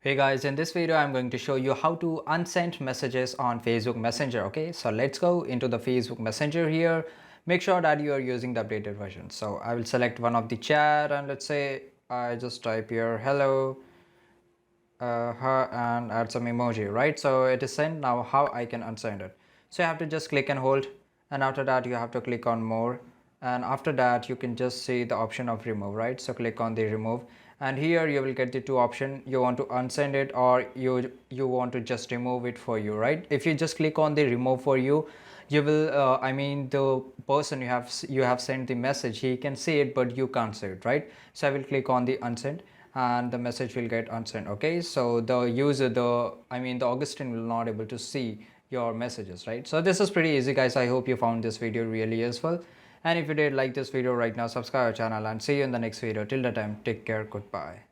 Hey guys, in this video I'm going to show you how to unsend messages on Facebook Messenger. Okay, so let's go into the Facebook Messenger here. Make sure that you are using the updated version. So I will select one of the chat and let's say I just type here hello and add some emoji, right? So it is sent. Now how I can unsend it? So you have to just click and hold, and after that you have to click on more, and after that you can just see the option of remove, right? So click on the remove, and here you will get the two option. You want to unsend it or you want to just remove it for you, right? If you just click on the remove for you, you will the person you have sent the message, he can see it but you can't see it, right? So I will click on the unsend and the message will get unsent. Okay, so the user the Augustine will not able to see your messages, right? So this is pretty easy guys. I hope you found this video really useful, and if you did like this video right now, subscribe our channel and see you in the next video. Till the time, take care, goodbye.